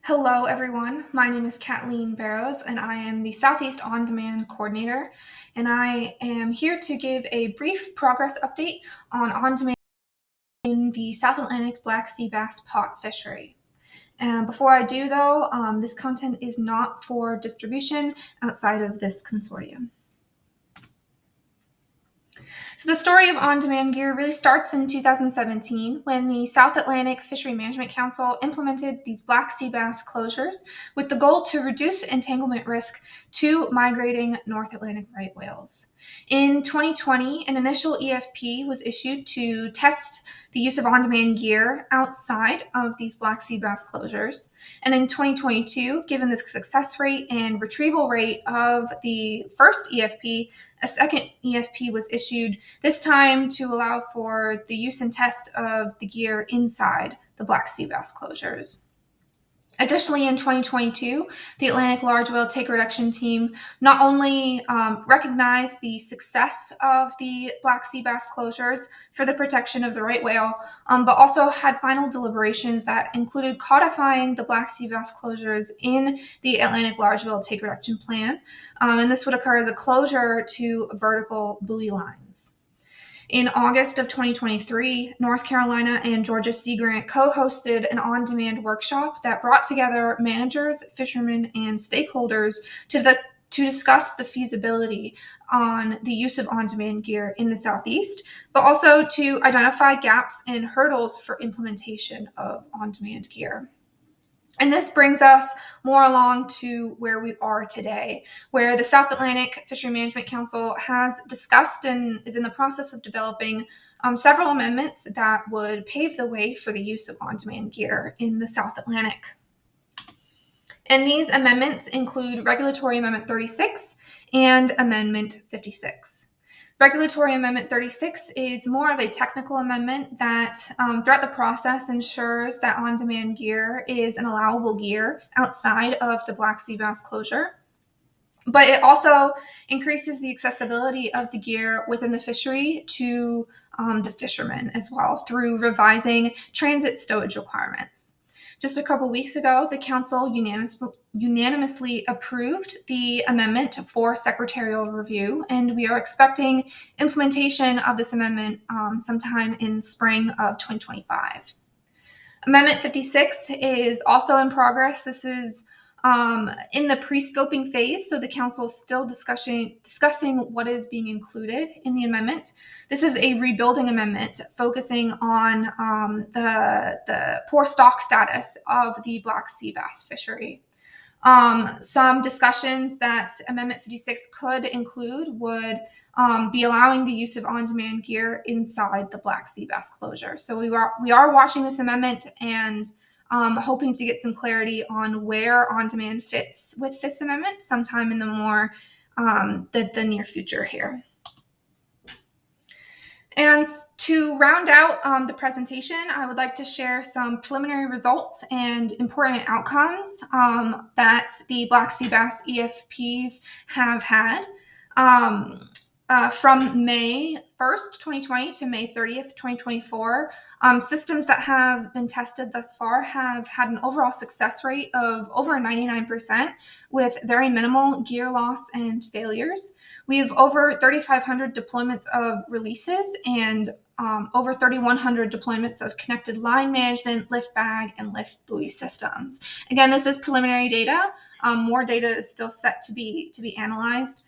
Hello, everyone. My name is Kathleen Barrows, and I am the Southeast On Demand Coordinator. And I am here to give a brief progress update on demand in the South Atlantic Black Sea Bass Pot Fishery. And before I do, though, this content is not for distribution outside of this consortium. So the story of on-demand gear really starts in 2017 when the South Atlantic Fishery Management Council implemented these black sea bass closures with the goal to reduce entanglement risk to migrating North Atlantic right whales. In 2020, an initial EFP was issued to test the use of on-demand gear outside of these black sea bass closures. And in 2022, given the success rate and retrieval rate of the first EFP, a second EFP was issued, this time to allow for the use and test of the gear inside the black sea bass closures. Additionally, in 2022, the Atlantic Large Whale Take Reduction Team not only recognized the success of the black sea bass closures for the protection of the right whale, but also had final deliberations that included codifying the black sea bass closures in the Atlantic Large Whale Take Reduction Plan, and this would occur as a closure to vertical buoy lines. In August of 2023, North Carolina and Georgia Sea Grant co-hosted an on-demand workshop that brought together managers, fishermen, and stakeholders to discuss the feasibility on the use of on-demand gear in the Southeast, but also to identify gaps and hurdles for implementation of on-demand gear. And this brings us more along to where we are today, where the South Atlantic Fishery Management Council has discussed and is in the process of developing several amendments that would pave the way for the use of on-demand gear in the South Atlantic. And these amendments include Regulatory Amendment 36 and Amendment 56. Regulatory Amendment 36 is more of a technical amendment that throughout the process ensures that on-demand gear is an allowable gear outside of the black sea bass closure. But it also increases the accessibility of the gear within the fishery to the fishermen as well through revising transit stowage requirements. Just a couple weeks ago, the Council unanimously approved the amendment for secretarial review, and we are expecting implementation of this amendment sometime in spring of 2025. Amendment 56 is also in progress. This is in the pre-scoping phase, so the Council is still discussing what is being included in the amendment. This is a rebuilding amendment focusing on the poor stock status of the black sea bass fishery. Some discussions that Amendment 56 could include would be allowing the use of on-demand gear inside the black sea bass closure. So we are watching this amendment and hoping to get some clarity on where on-demand fits with this amendment sometime in the near future here. And to round out the presentation, I would like to share some preliminary results and important outcomes that the black sea bass EFPs have had. From May 1st, 2020 to May 30th, 2024, systems that have been tested thus far have had an overall success rate of over 99% with very minimal gear loss and failures. We have over 3,500 deployments of releases and over 3,100 deployments of connected line management, lift bag, and lift buoy systems. Again, this is preliminary data. More data is still set to be analyzed.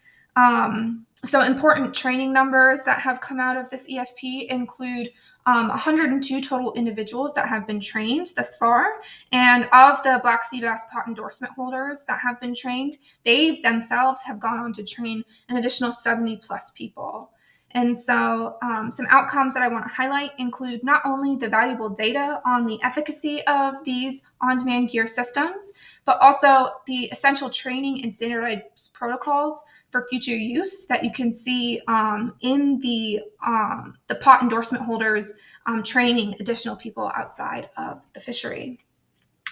So important training numbers that have come out of this EFP include 102 total individuals that have been trained thus far. And of the Black Sea Bass Pot endorsement holders that have been trained, they themselves have gone on to train an additional 70 plus people. And so some outcomes that I want to highlight include not only the valuable data on the efficacy of these on-demand gear systems, but also the essential training and standardized protocols for future use that you can see in the pot endorsement holders training additional people outside of the fishery.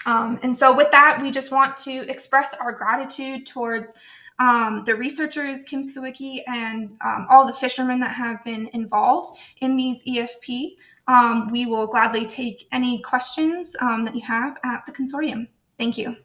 And so with that, we just want to express our gratitude towards the researchers, Kim Sawicki, and all the fishermen that have been involved in these EFP. We will gladly take any questions that you have at the consortium. Thank you.